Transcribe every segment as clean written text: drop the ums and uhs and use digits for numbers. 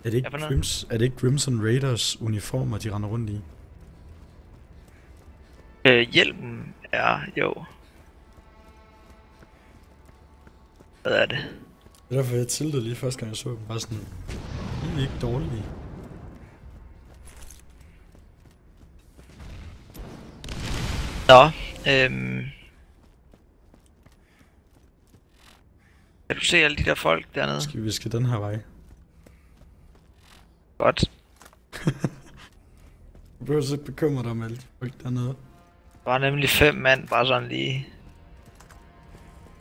Er det ikke er det ikke Crimson Raiders uniformer, de render rundt i? Hjelmen er jo. Hvad er det? Det er derfor, jeg tiltede lige første gang, jeg så dem. Bare sådan, de er ikke dårlige. Nå, kan du se alle de der folk dernede? Vi skal den her vej. Godt. Du behøver ikke bekymre dig om alle de folk dernede. Der var nemlig 5 mand, bare sådan lige.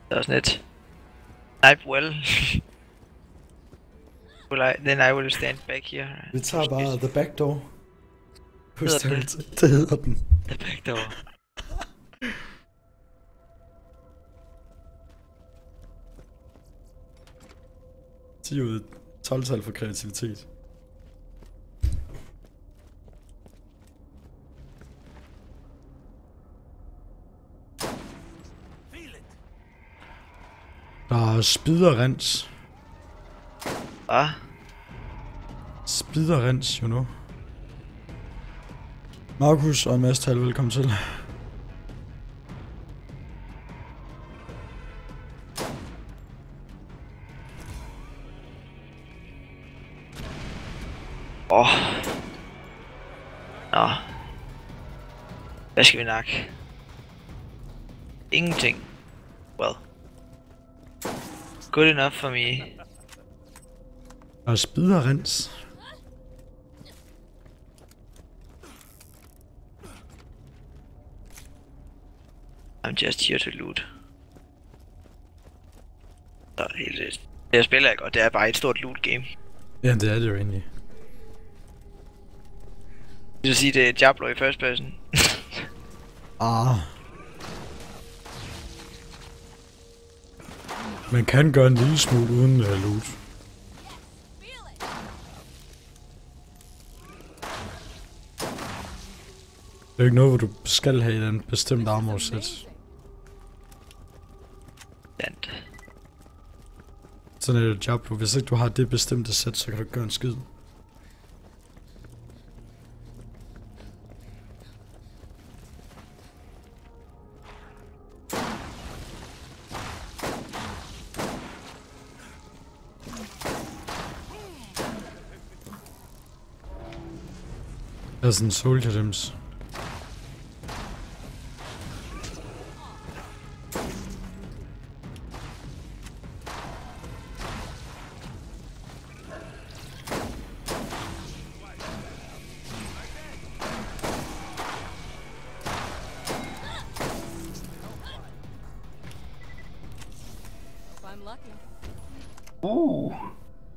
Det var sådan et. Snipe well. Then I will stand back here. Vi tager bare the back door. Det hedder den. The back door. Ud 12-tal for kreativitet. Der er spiderrens. Hvad? Spiderrens, you know. Markus og Mastal, velkommen til. Nå. Hvad skal vi nakke? Ingenting. Well. Good enough for me. Der er spiderrens. I'm just here to loot. Så helt det. Det jeg spiller ikke, og det er bare et stort loot game. Ja, det er det jo egentlig. Det vil sige, det er Diablo i first person. Man kan gøre en lille smule uden loot. Det er ikke noget, hvor du skal have den bestemt armor set. Sådan er det Diablo. Hvis ikke du har det bestemte sæt, så kan du ikke gøre en skid. Der er sådan en soldier dims.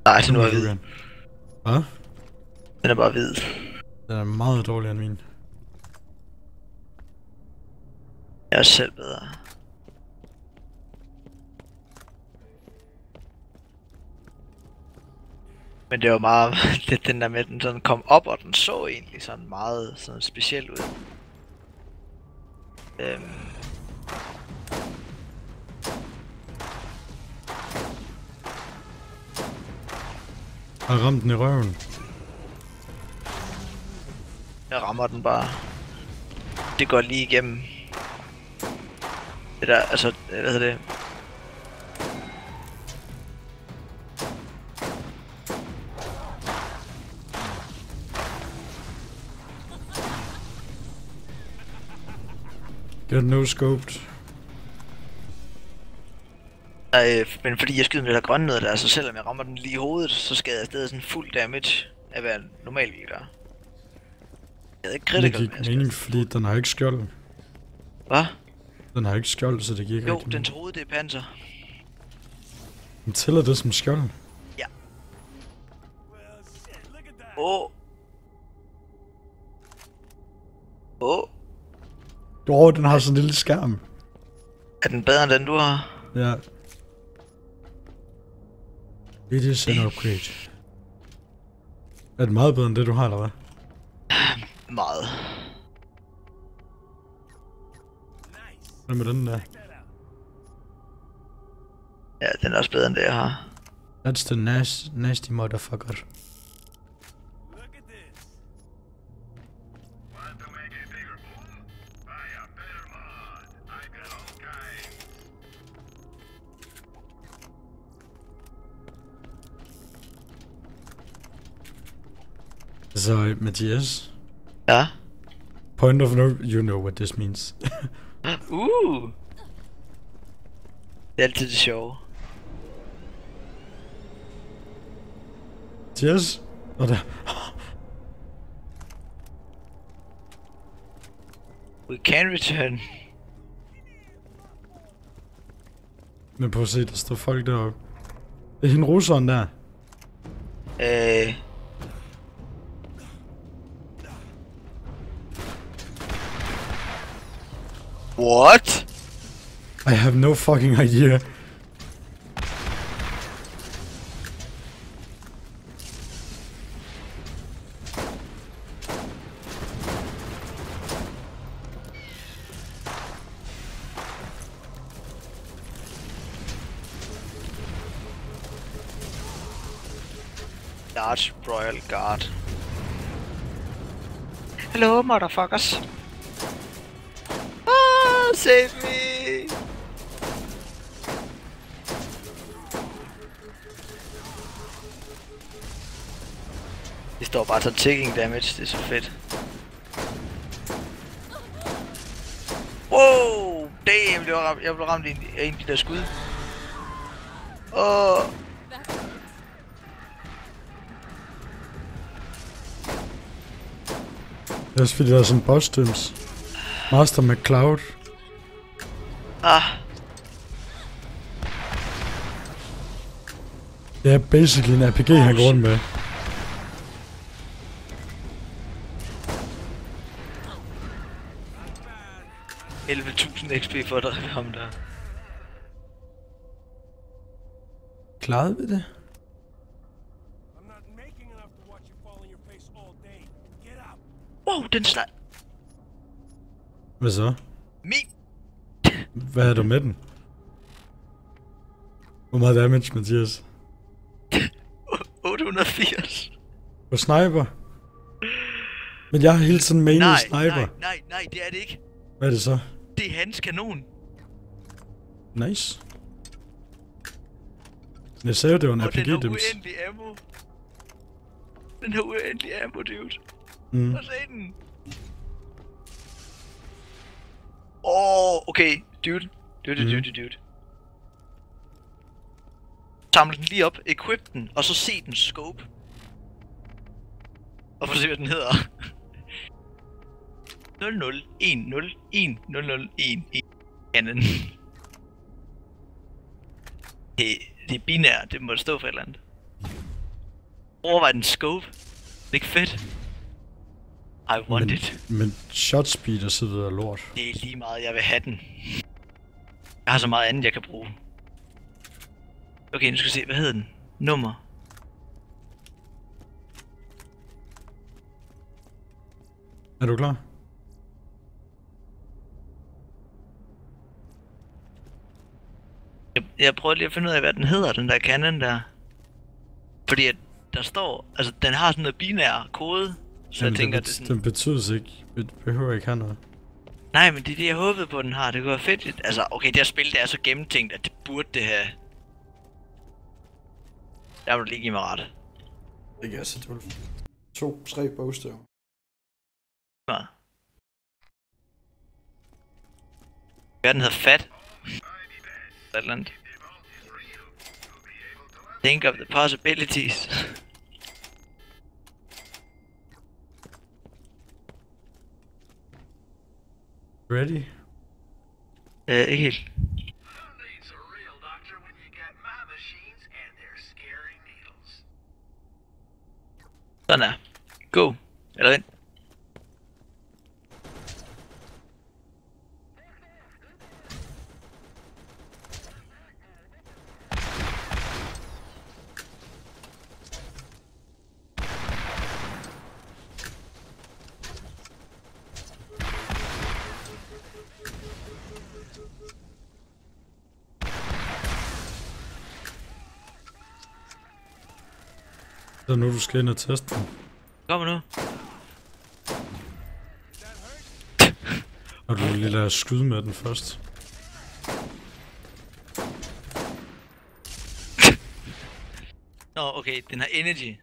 Nej, den var hvid. Hvad? Den er bare hvid. Den er meget dårligere end min. Jeg er selv bedre. Men det var meget det den der med, den sådan kom op, og den så egentlig sådan meget sådan speciel ud. Jeg ramte den i røven. Jeg rammer den bare. Det går lige igennem. Det der, altså, hvad hedder det? Get no scoped. Nej, men fordi jeg skyder med det der grønne noget der, så selvom jeg rammer den lige i hovedet, så skader jeg stadig sådan fuld damage af hvad jeg normalt ville gøre. Jeg havde ikke critical. Det giver mening, fordi den har ikke skjold. Hvad? Den har ikke skjold, så det giver ikke jo, rigtig dens hoved det er panser. Den tæller det som skjold? Ja. Åh. Åh, den har sådan en lille skærm. Er den bedre end den du har? Ja. It is an upgrade. Er den meget bedre end det du har, eller hvad? Meget. Hvad med den der? Ja, den er også bedre end det jeg har. That's the nasty motherfucker. Altså, Mathias. Ja? Point of no... You know what this means. Det er altid det sjove. Mathias? Og der... We can return. Men prøv at se, der står folk deroppe. Det er hende russeren der. What? I have no fucking idea. Large Royal Guard. Hello, motherfuckers. Save me! Det står bare til taking damage, det er så fedt. Wow! Damn, jeg blev ramt af en af de der skud. Det er også fordi der er sådan boss døms. Master McCloud. Det er basically en RPG han går rundt med. XP for at dræbe ham der. Klarede vi det? Wow, den slag. Hvad så? Min. Hvad er du med den? Hvor meget damage, Mathias? 880. På sniper? Men jeg har hele tiden mainet sniper. Nej, det er det ikke. Hvad er det så? Det er hans kanon. Nice. Jeg sagde jo, det var en RPG dims. Den har uendelig ammo. Den har uendelig ammo, dude. Prøv at se den. Okay. Dude. Samle den lige op, equip den, og så se den scope. Og få se, hvad den hedder. 00101001 Cannon. Det er binært, det må stå for et eller andet. Overvej den scope. Det er ikke fedt. I want it. Men shot speed og så videre lort. Det er lige meget, jeg vil have den. Jeg har så meget andet, jeg kan bruge. Okay, nu skal vi se, hvad hedder den? Nummer. Er du klar? Jeg prøver lige at finde ud af, hvad den hedder, den der cannon der. Fordi at der står, altså den har sådan noget binær kode. Så jeg tænker, det sådan... Den betyder ikke, det behøver ikke have noget. Nej, men det er det, jeg håbede på, den har. Det kunne være fedt. Altså, okay, det her spil, det er så gennemtænkt, at det burde det have. Der må du lige give mig ret. Det kan jeg sætte 2-3 bogstaver. Ja. Hvad den hedder fat? Eller andet. Think of the possibilities. Ready? Ikke helt. Sådan er. Go. Eller vent. Så nu du skal ind og teste den. Kom nu. Og du vil lige lade skyde med den først. Nå, okay, den har energy.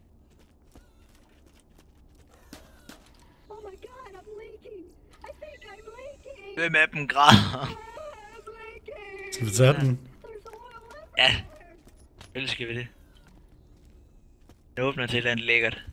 Hvem af dem græder? Skal vi tage den? Ja. Selvfølgelig skal vi det. Jeg åbner til et eller andet lækkert.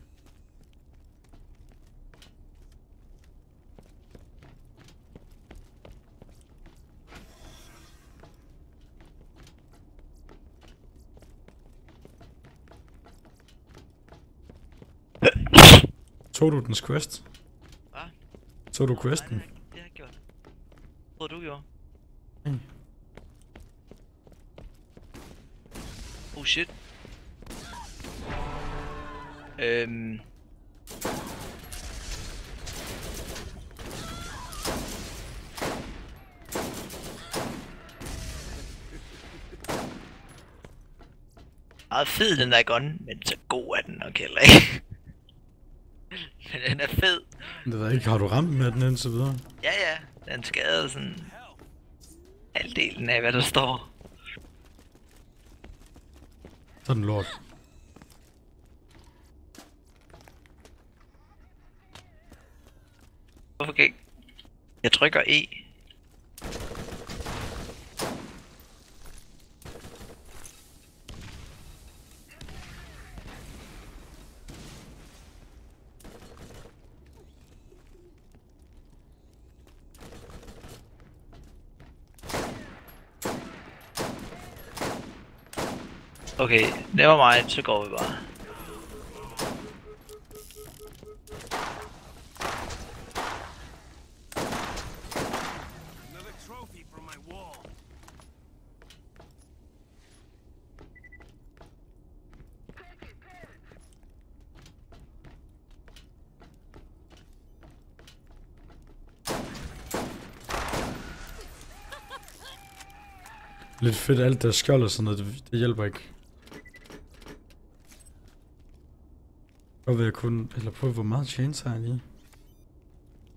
Tog du dens quest? Hvad? Tog du questen? Nej, det har jeg gjort. Hvad troede du gjorde? Mm. Oh shit. Meget fed den der gun, men så god er den nok heller ikke. Men den er fed. Det ved jeg ikke, har du ramt med den indtil videre? Ja ja, den skader sådan halvdelen af hvad der står. Så er den lort. Hvorfor kan jeg trykker E? Okay, never mind, så går vi bare. Another trophy from my wall. Lidt fedt, alt der skjold og sådan noget, det hjælper ikke. Hvor vil jeg kun, eller på hvor meget chance har jeg lige?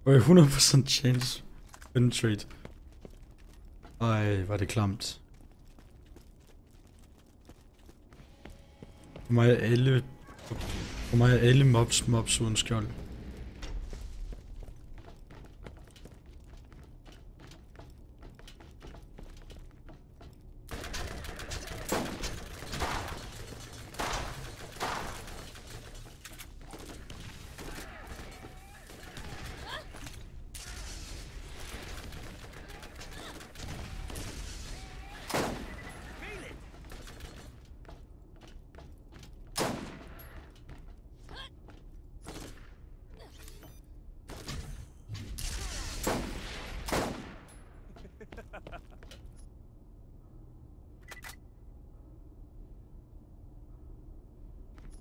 Hvor er 100% chance penetrate. Ej, var det klamt. For mig er alle mobs uden skjold.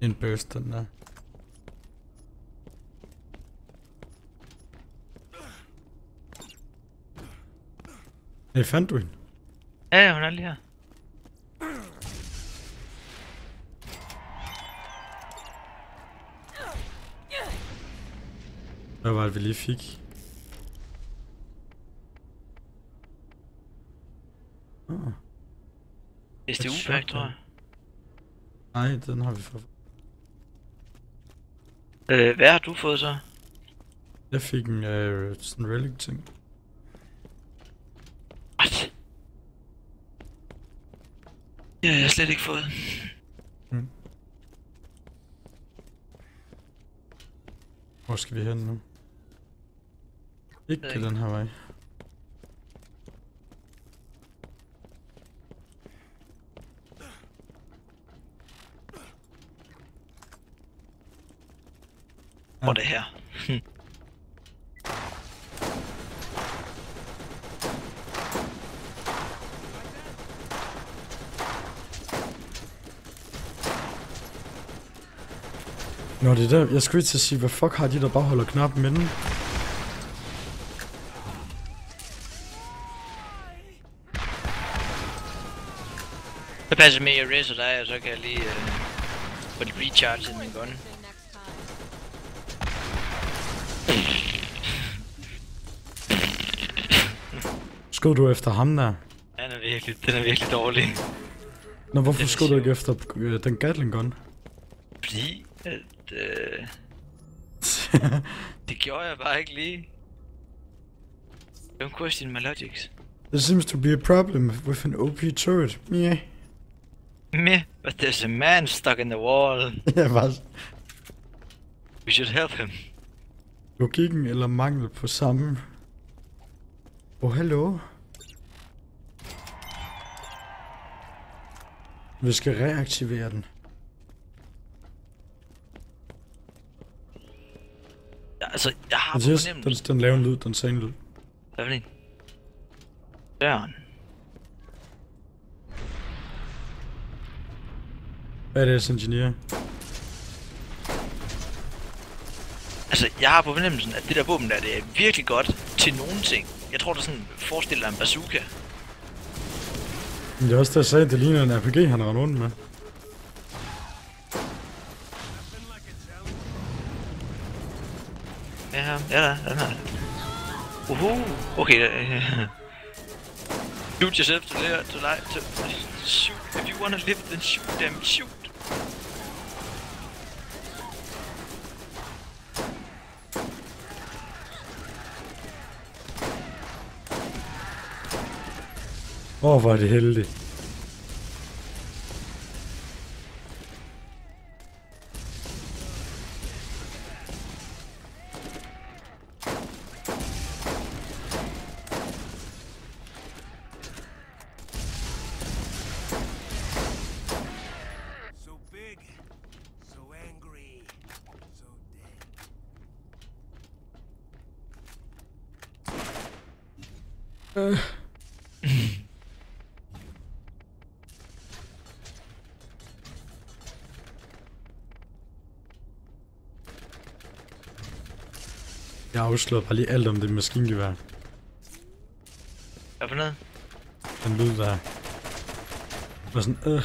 En burst, den der. Hey, fandt du hende? Ja, hun er lige her. Hvad var det, vi lige fik? SDU-pack, tror jeg. Nej, den har vi fået. Hvad har du fået så? Jeg fik en sådan relic ting. What? Det har jeg slet ikke fået. Mm. Hvor skal vi hen nu? Ikke den her vej. Hvor det her? Nå, det er der. Jeg skulle ikke til at sige, hvad fuck har de, der bare holder knappen inde? Så passer med at racer dig, og så kan jeg lige få det recharge min gun. Skød du efter ham der? Den er virkelig dårlig. Nå, hvorfor skød du ikke efter den Gatling gun? Fordi at det gjorde jeg bare ikke lige. Don't question my logics. There seems to be a problem with an OP turret. Yeah. Meh, but there's a man stuck in the wall. Ja, hvad? We should help him. Logikken eller mangel på samme. Hallo? Vi skal reaktivere den. Ja, altså, jeg har Mathias, fornemmelsen. den laver en lyd, den sagde en lyd. Hvad for en? Døren. Badass engineer. Altså, jeg har på fornemmelsen, at det der våben der, det er virkelig godt til nogle ting. Jeg tror, det sådan forestiller dig en bazooka. Men det er også det, jeg sagde, det ligner en RPG, han render rundt med. Ja, den her. Okay. Shoot yourself to shoot. If you wanna live, then shoot them. Shoot. Hvor er det heldigt. So big, so angry, so dead. Jeg afslørede bare lige alt om det maskingevær. Hvad for noget? Den lyd der. Var sådan,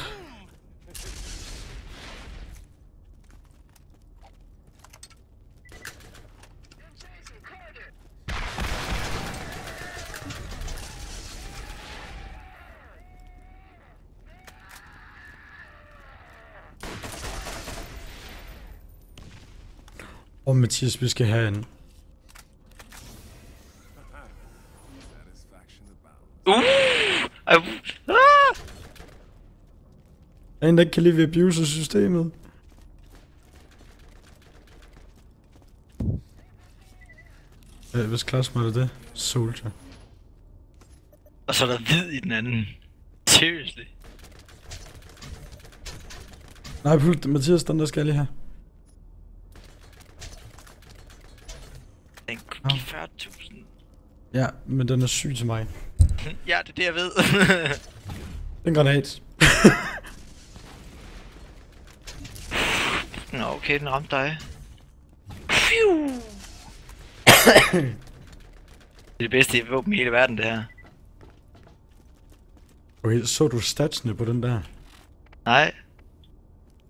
Mathias, vi skal have en. Satisfaction abounds. Der er en, der ikke kan lide abuser-systemet. Hvis klasse er det? Soldier. Og så er der hvid i den anden. Seriously. Nej, Mathias, den der skal jeg lige have. Den kunne give 40.000. Ja, men den er syg til mig. Ja, det er det, jeg ved. Den granat. Nå, okay, den ramte dig. Phew. Det er det bedste våben i hele verden, det her. Okay, så du statsene på den der? Nej.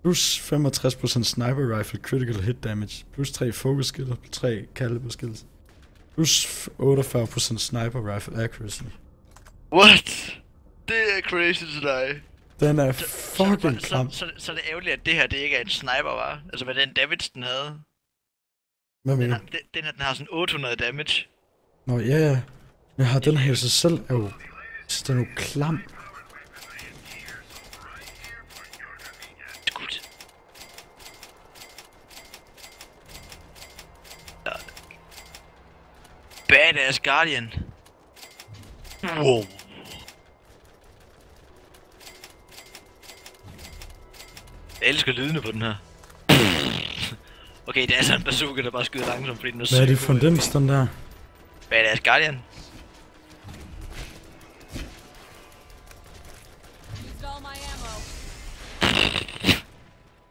Plus 65% sniper rifle critical hit damage. Plus 3 focus skills, 3 caliber skills. Plus 48% sniper rifle accuracy. What? Det er crazy til dig. Den er fucking klam. Så er det ærgerligt, at det her det ikke er en sniper, var. Altså hvad den damage den havde. Hvad mener du? Den har sådan 800 damage. Nå, ja. Jeg har den her i sig selv, er jo... Den er jo klam. Godt. Ja. Badass Guardian. Wow. Jeg elsker lydene på den her. Okay, det er sådan en bazooka, der bare skyder langsomt, fordi den er Hvad er det for den der? Badass Guardian.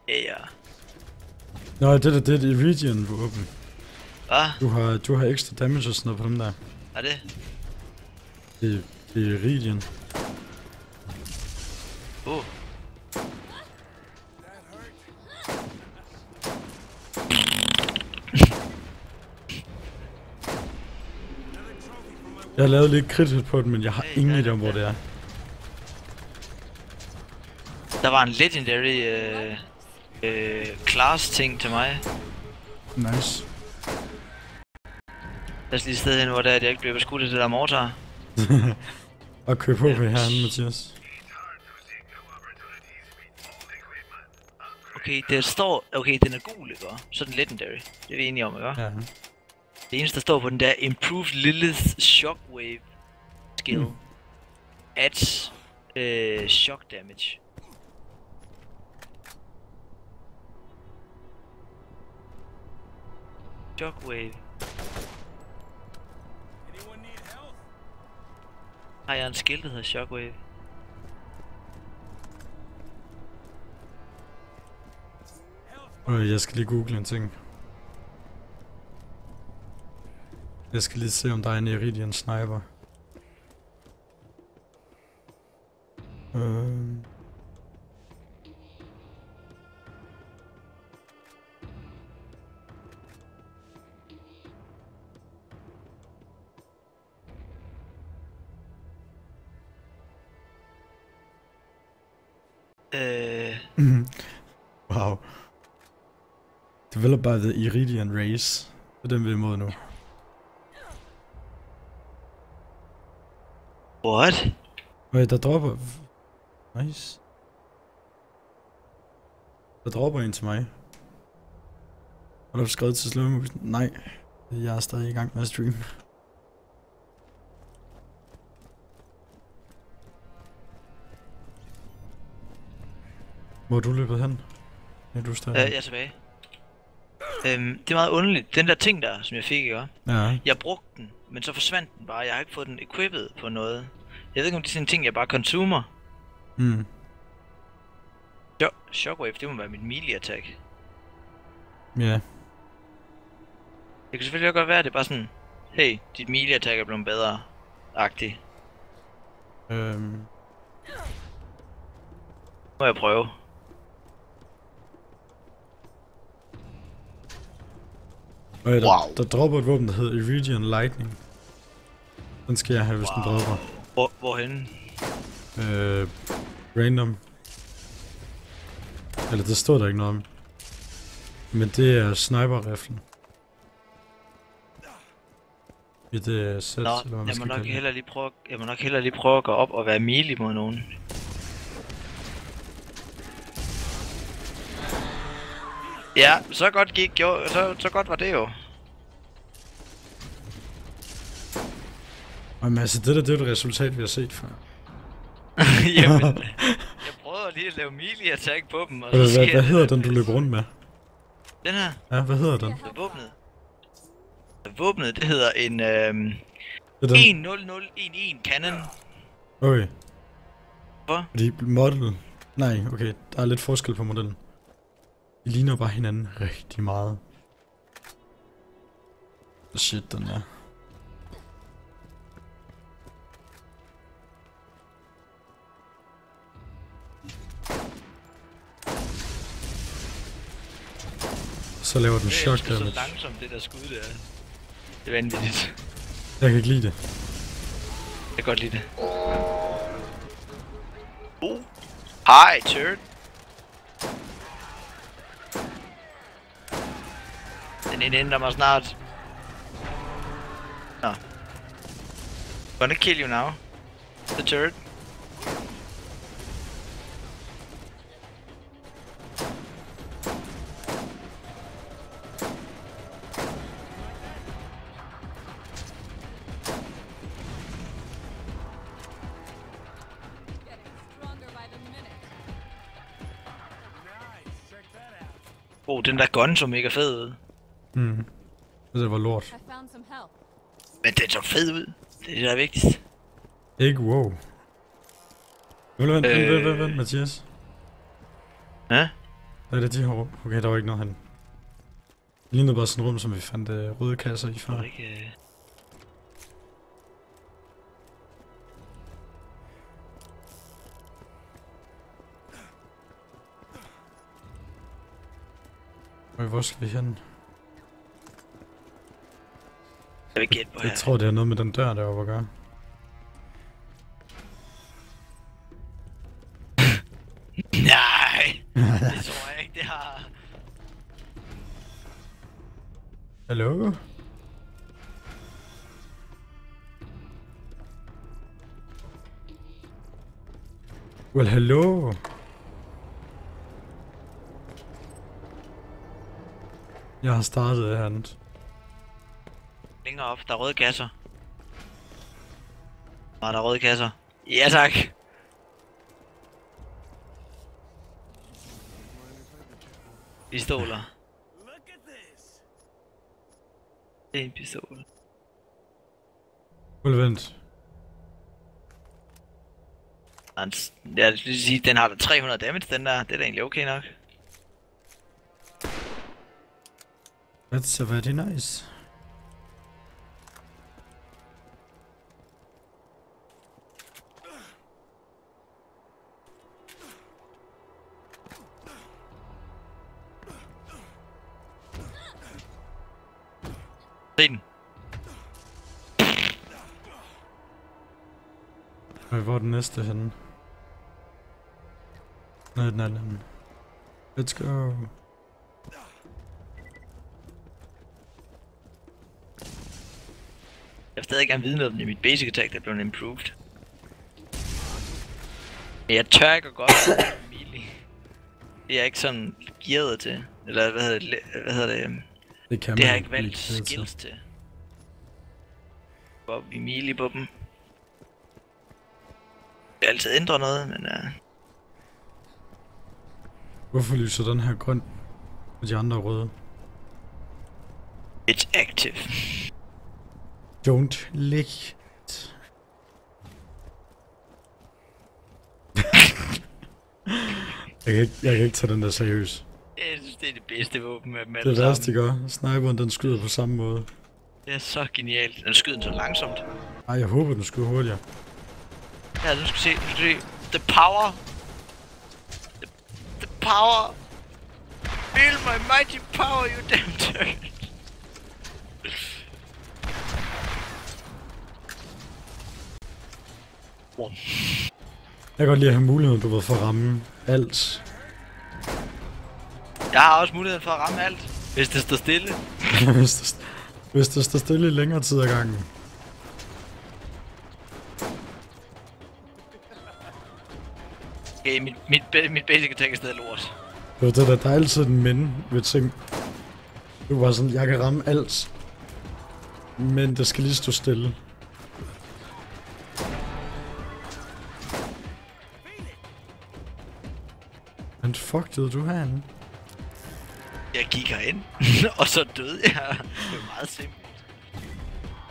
Ja. Nå, det er et Iridian våben. Hvad? Du har ekstra damage og sådan noget på dem der. Er det? Det er Iridian. Jeg har lavet lidt kritisk på den, men jeg har ingen idé om, hvor det er. Der var en legendary class ting til mig. Nice. os lige et sted hen, hvor det er, at jeg ikke bliver beskudt af det der mortar. Og køb HP herinde, Mathias. Okay, det står... Okay, den er gul, ikke? Så er den legendary. Det er vi enige om, ikke? Ja. Det eneste, der står på den der Improved Lilith Shockwave skill. Adds shock damage. Shockwave. Anyone need help? Har jeg en skill, der hedder Shockwave? Jeg skal lige google en ting. Jeg skal lige se, om der er en Iridian sniper. Wow. Developed by the Iridian Race. Det er den, vi er imod nu. What? Der dropper... Nice. Der dropper en til mig. Har du skrevet til slow motion? Nej. Jeg er stadig i gang med at streame. Hvor er du løbet hen? Ja, du er stadig. Jeg er tilbage. Det er meget underligt. Den der ting der, som jeg fik, ikke? Ja. Jeg brugte den, men så forsvandt den bare. Jeg har ikke fået den equipped på noget. Jeg ved ikke, om det er sådan en ting, jeg bare consumer. Shockwave, det må være mit melee attack. Ja. Det kan selvfølgelig godt være, at det er bare sådan... Hey, dit melee attack er blevet bedre. Agtig. Må jeg prøve. Wow. Der dropper et våben, der hedder Iridian Lightning. Den skal jeg have, hvis den dropper. Hvorhenne? Random. Eller det står der ikke noget om. Men det er sniper-riflen. Ja, det er sæt, eller hvad man skal kalde det. Jeg må nok hellere lige prøve at gå op og være melee mod nogen. Ja, så godt gik jo, så godt var det jo. Men altså, det er et resultat, vi har set før. Jamen, jeg prøvede lige at lave melee attack på dem, og så hvad hedder den, du løber rundt med? Den her? Ja, hvad hedder den? Våbnet, det hedder en 10011 cannon. Okay. Hvor? Fordi model... Nej, okay, der er lidt forskel på modellen. De ligner bare hinanden rigtig meget. Shit, den der. Så laver den shock damage. Det er så langsomt, det der skud der. Det er vanvittigt. Jeg kan ikke lide det. Jeg kan godt lide det. Hej, turd. Den ændrer mig snart. Nå. Gonna kill you now. The turd. Den der gun så mega fed ud. Det var lort. Men den så fed ud. Det er det der er vigtigst. Ikke wow. Vent, Mathias. Ja? Hvad er det de her rum? Okay, der var ikke noget hen. Det lignede bare sådan et rum, som vi fandt røde kasser i før. Det ikke, Hvor skal vi hen? Jeg vil gætte på her. Jeg tror, det er noget med den dør deroppe at gøre. Nej! Det tror jeg ikke, det har. Hallo? Well, hello. Jeg har startet det andet. Længere op, der er røde kasser. Der er røde kasser. Ja tak. Pistoler. Look at this. Det er en pistol. Well, vent. Jeg vil sige, den har da 300 damage, den der. Det er da egentlig okay nok. That's very nice. Se den. Hvor er den næste henne? Nej, den er den. Let's go. Jeg vil stadig gerne vide noget om det. Mit basic attack der er blevet improved. Men jeg tør ikke at gå op med melee. Det er jeg ikke sådan gearet til. Eller hvad hedder det? Det kan Det har man jeg ikke valgt blive skills til. Gå op i melee på dem. Jeg har altid ændret noget, men Hvorfor lyser den her grøn og de andre røde? it's active. Don't lick it. jeg kan ikke tage den der seriøs. Jeg synes, det er det bedste våben med dem Det alle er sammen. værste, det gør. Sniperen, den skyder på samme måde. Det er så genialt. Den skyder den så langsomt. Ej, jeg håber, den skyder hurtigere. Ja, nu skal vi se. Nu skal vi se. The power. The power. Feel my mighty power, you damn turd. Wow. Jeg kan godt lide at have muligheden, du ved, for at ramme alt. Jeg har også mulighed for at ramme alt, hvis det står stille. hvis det står stille i længere tid ad gangen. Okay, mit basic attack er stadig lort. Det var det der er altid en men ved ting. Du var sådan, jeg kan ramme alt. Men det skal lige stå stille. Men fuck det, du herinde. Jeg gik herind, og så døde jeg. Det var meget simpelt.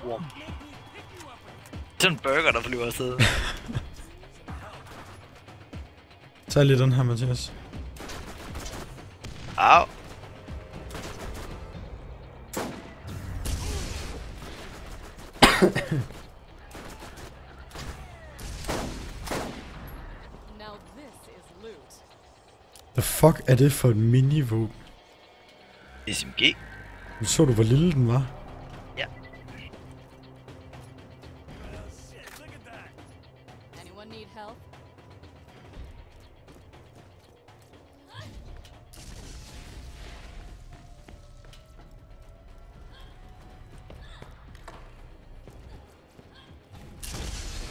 Wow. Sådan en burger, der flyver afsted. Tag lige den her, Mathias. Au. Now this is loot. The fuck er det for et mini-våben? SMG. Så du, hvor lille den var? Ja. Anyone need help?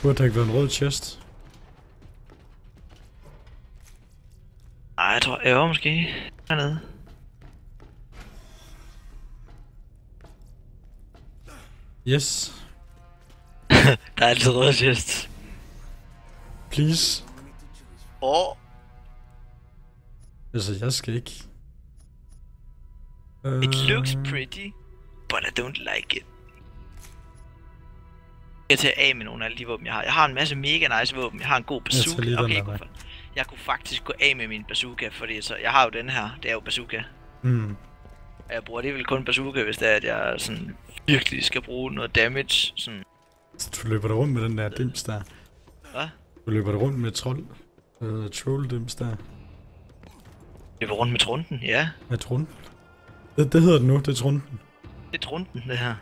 Burde der ikke være en rød chest? Ej, jeg tror, jeg var måske hernede. Yes. Der er altid røde chest. Please. Altså, jeg skal ikke. It looks pretty, but I don't like it. Jeg kan tage af med nogle af alle de våben, jeg har. Jeg har en masse mega nice våben. Jeg har en god bazooka. lige den Okay, der, jeg kunne faktisk gå af med min bazooka, fordi så jeg har jo den her. Det er jo bazooka. Jeg bruger alligevel kun bazooka, hvis det er, at jeg sådan virkelig skal bruge noget damage. Sådan. Du løber der rundt med den der dims der. Hvad? Du løber der rundt med troll dims der. Løber rundt med trunden, ja. Med trunden. Det hedder det nu, det er trunden. Det er trunden, det her.